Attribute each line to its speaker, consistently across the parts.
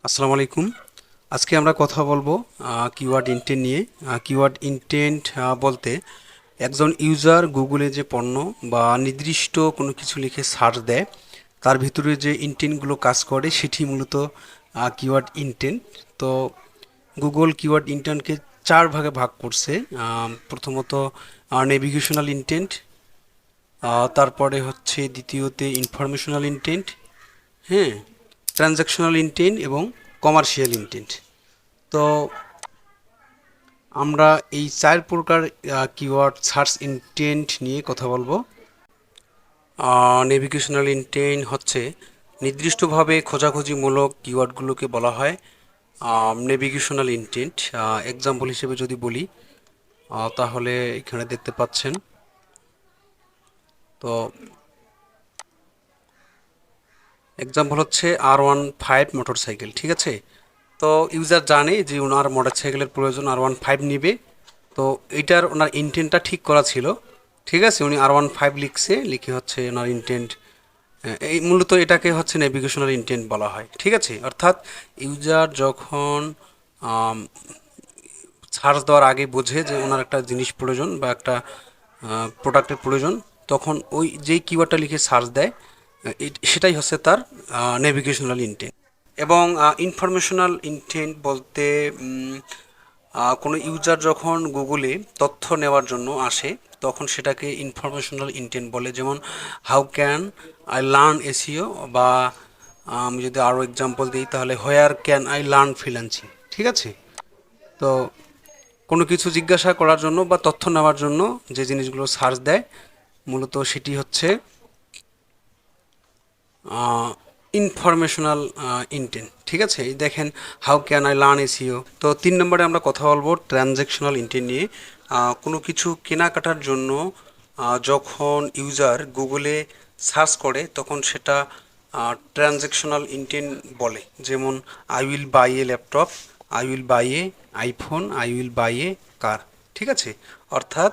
Speaker 1: আসসালামু আলাইকুম। আজকে আমরা কথা বলবো কিওয়ার্ড ইন্টেন্ট নিয়ে। কিওয়ার্ড ইন্টেন্ট বলতে একজন ইউজার গুগলে যে পণ্য বা নির্দিষ্ট কোনো কিছু লিখে সার্চ দেয়, তার ভিতরে যে ইন্টেন্টগুলো কাজ করে সেটি মূলত কিওয়ার্ড ইন্টেন্ট। তো গুগল কিওয়ার্ড ইন্টেন্টকে চার ভাগে ভাগ করছে। প্রথমত নেভিগেশনাল ইন্টেন্ট, তারপরে হচ্ছে দ্বিতীয়তে ইনফরমেশনাল ইন্টেন্ট, হ্যাঁ, ট্রানজ্যাকশনাল ইন্টেন্ট এবং কমার্শিয়াল ইন্টেন্ট। তো আমরা এই চার প্রকার কিওয়ার্ড সার্চ ইন্টেন্ট নিয়ে কথা বলবো। নেভিগেশনাল ইন্টেন্ট হচ্ছে নির্দিষ্টভাবে খোঁজাখুঁজিমূলক কিওয়ার্ডগুলোকে বলা হয় নেভিগেশনাল ইন্টেন্ট। এক্সাম্পল হিসেবে যদি বলি, তাহলে এখানে দেখতে পাচ্ছেন। তো এক্সাম্পল হচ্ছে R15 মোটরসাইকেল, ঠিক আছে। তো ইউজার জানে যে ওনার মোটরসাইকেলের প্রয়োজন R15 নিবে। তো এটার ওনার ইন্টেন্টটা ঠিক করা ছিল, ঠিক আছে। উনি R15 লিখছে, লিখে হচ্ছে ওনার ইন্টেন্ট। এই মূলত এটাকে হচ্ছে নেভিগেশনাল ইন্টেন্ট বলা হয়, ঠিক আছে। অর্থাৎ ইউজার যখন সার্চ দেওয়ার আগে বোঝে যে ওনার একটা জিনিস প্রয়োজন বা একটা প্রোডাক্টের প্রয়োজন, তখন ওই যেই কিওয়ার্ডটা লিখে সার্চ দেয়, সেটাই হচ্ছে তার নেভিগেশনাল ইন্টেন্ট। এবং ইনফরমেশনাল ইন্টেন্ট বলতে কোনো ইউজার যখন গুগলে তথ্য নেওয়ার জন্য আসে, তখন সেটাকে ইনফরমেশনাল ইন্টেন্ট বলে। যেমন how can I learn SEO, বা আমি যদি আরও এক্সাম্পল দিই তাহলে where can I learn freelancing, ঠিক আছে। তো কোনো কিছু জিজ্ঞাসা করার জন্য বা তথ্য নেওয়ার জন্য যে জিনিসগুলো সার্চ দেয়, মূলত সেটি হচ্ছে ইনফরমেশনাল ইন্টেন্ট, ঠিক আছে। এই দেখেন, how can I learn SEO. তো 3 নম্বরে আমরা কথা বলবো ট্রানজ্যাকশনাল ইন্টেন্ট নিয়ে। কোনো কিছু কেনাকাটার জন্য যখন ইউজার গুগলে সার্চ করে, তখন সেটা ট্রানজ্যাকশনাল ইন্টেন্ট বলে। যেমন I will buy a laptop, I will buy a iPhone, I will buy a car, ঠিক আছে। অর্থাৎ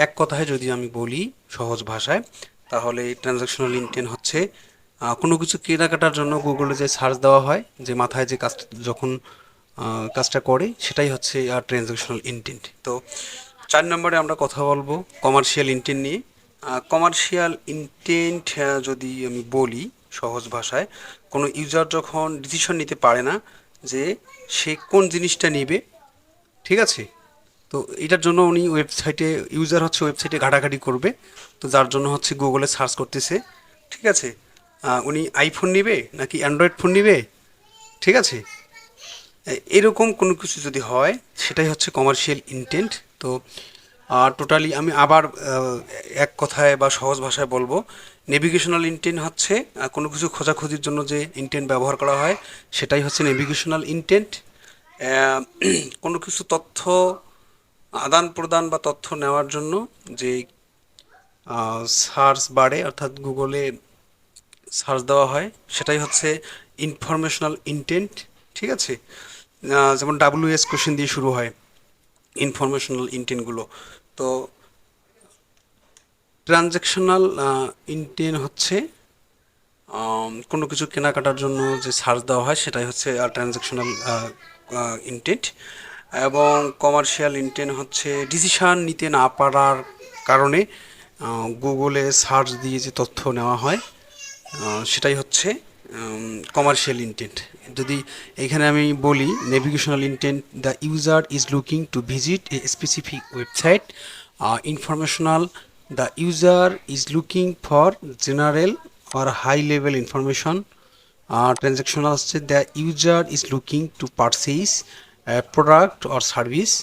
Speaker 1: এক কথায় যদি আমি বলি সহজ ভাষায়, তাহলে ট্রানজ্যাকশনাল ইন্টেন্ট হচ্ছে কোনো কিছু কেনাকাটার জন্য গুগলে যে সার্চ দেওয়া হয়, যে মাথায় যে কাজটা যখন কাজটা করে, সেটাই হচ্ছে ট্রানজ্যাকশনাল ইন্টেন্ট। তো 4 নম্বরে আমরা কথা বলবো কমার্শিয়াল ইন্টেন্ট নিয়ে। কমার্শিয়াল ইন্টেন্ট যদি আমি বলি সহজ ভাষায়, কোনো ইউজার যখন ডিসিশন নিতে পারে না যে সে কোন জিনিসটা নেবে, ঠিক আছে। তো এটার জন্য উনি ওয়েবসাইটে, ইউজার হচ্ছে ওয়েবসাইটে ঘাটাঘাটি করবে। তো যার জন্য হচ্ছে গুগলে সার্চ করতেছে, ঠিক আছে। উনি আইফোন নিবে নাকি অ্যান্ড্রয়েড ফোন নিবে, ঠিক আছে। এরকম কোনো কিছু যদি হয়, সেটাই হচ্ছে কমার্শিয়াল ইন্টেন্ট। তো টোটালি আমি আবার এক কথায় বা সহজ ভাষায় বলবো, নেভিগেশনাল ইন্টেন্ট হচ্ছে কোনো কিছু খোঁজাখুঁজির জন্য যে ইন্টেন্ট ব্যবহার করা হয়, সেটাই হচ্ছে নেভিগেশনাল ইন্টেন্ট। কোনো কিছু তথ্য আদান প্রদান বা তথ্য নেওয়ার জন্য যে সার্চ বারে অর্থাৎ গুগলে সার্চ দেওয়া হয়, সেটাই হচ্ছে ইনফরমেশনাল ইন্টেন্ট, ঠিক আছে। যেমন WS কোশ্চেন দিয়ে শুরু হয় ইনফরমেশনাল ইন্টেন্টগুলো। তো ট্রানজ্যাকশনাল ইন্টেন্ট হচ্ছে কোনো কিছু কেনাকাটার জন্য যে সার্চ দেওয়া হয়, সেটাই হচ্ছে ট্রানজ্যাকশনাল ইন্টেন্ট। এবং কমার্শিয়াল ইন্টেন্ট হচ্ছে ডিসিশান নিতে না পারার কারণে গুগলে সার্চ দিয়ে যে তথ্য নেওয়া হয়, সেটাই হচ্ছে কমার্শিয়াল ইন্টেন্ট। যদি এখানে আমি বলি navigational intent, the user is looking to visit a specific website. Informational, the user is looking for general or high level information. Transactional হচ্ছে the user is looking to purchase a product or service.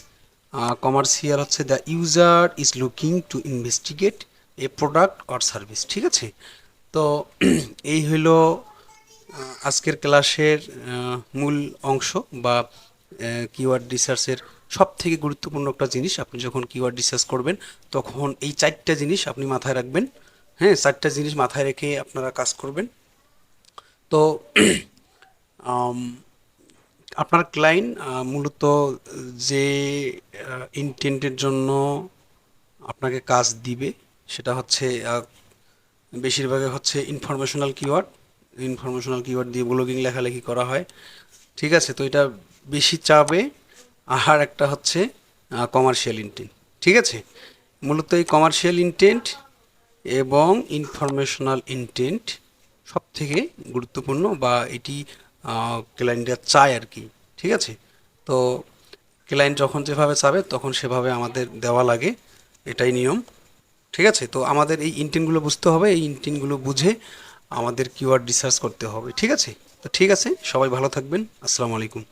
Speaker 1: Commercial হচ্ছে the user is looking to investigate a product or service, ঠিক আছে। তো এই হলো আজকের ক্লাসের মূল অংশ বা কিওয়ার্ড রিসার্চের সব থেকে গুরুত্বপূর্ণ একটা জিনিস। আপনি যখন কিওয়ার্ড রিসার্চ করবেন, তখন এই 4টা জিনিস আপনি মাথায় রাখবেন। হ্যাঁ, 4টা জিনিস মাথায় রেখে আপনারা কাজ করবেন। তো আম, আপনার ক্লায়েন্ট মূলত যে ইন্টেন্টের জন্য আপনাকে কাজ দিবে, সেটা হচ্ছে বেশিরভাগই হচ্ছে ইনফরমেশনাল কিওয়ার্ড। ইনফরমেশনাল কিওয়ার্ড দিয়ে ব্লগিং লেখালেখি করা হয়। ঠিক আছে, তো এটা বেশি চাবে। আর একটা হচ্ছে কমার্শিয়াল ইন্টেন্ট। ঠিক আছে, মূলত এই কমার্শিয়াল ইন্টেন্ট এবং ইনফরমেশনাল ইন্টেন্ট সব থেকে গুরুত্বপূর্ণ, বা এটি ক্লায়েন্টরা চায় আর কি। ঠিক আছে, তো ক্লায়েন্ট যখন যেভাবে চাবে তখন সেভাবে আমাদের দেওয়া লাগে, এটাই নিয়ম। ঠিক আছে, তো আমাদের এই ইন্টেন্টগুলো বুঝতে হবে, এই ইন্টেন্টগুলো বুঝে আমাদের কিওয়ার্ড রিসার্চ করতে হবে। ঠিক আছে, তো ঠিক আছে, সবাই ভালো থাকবেন। আসসালামু আলাইকুম।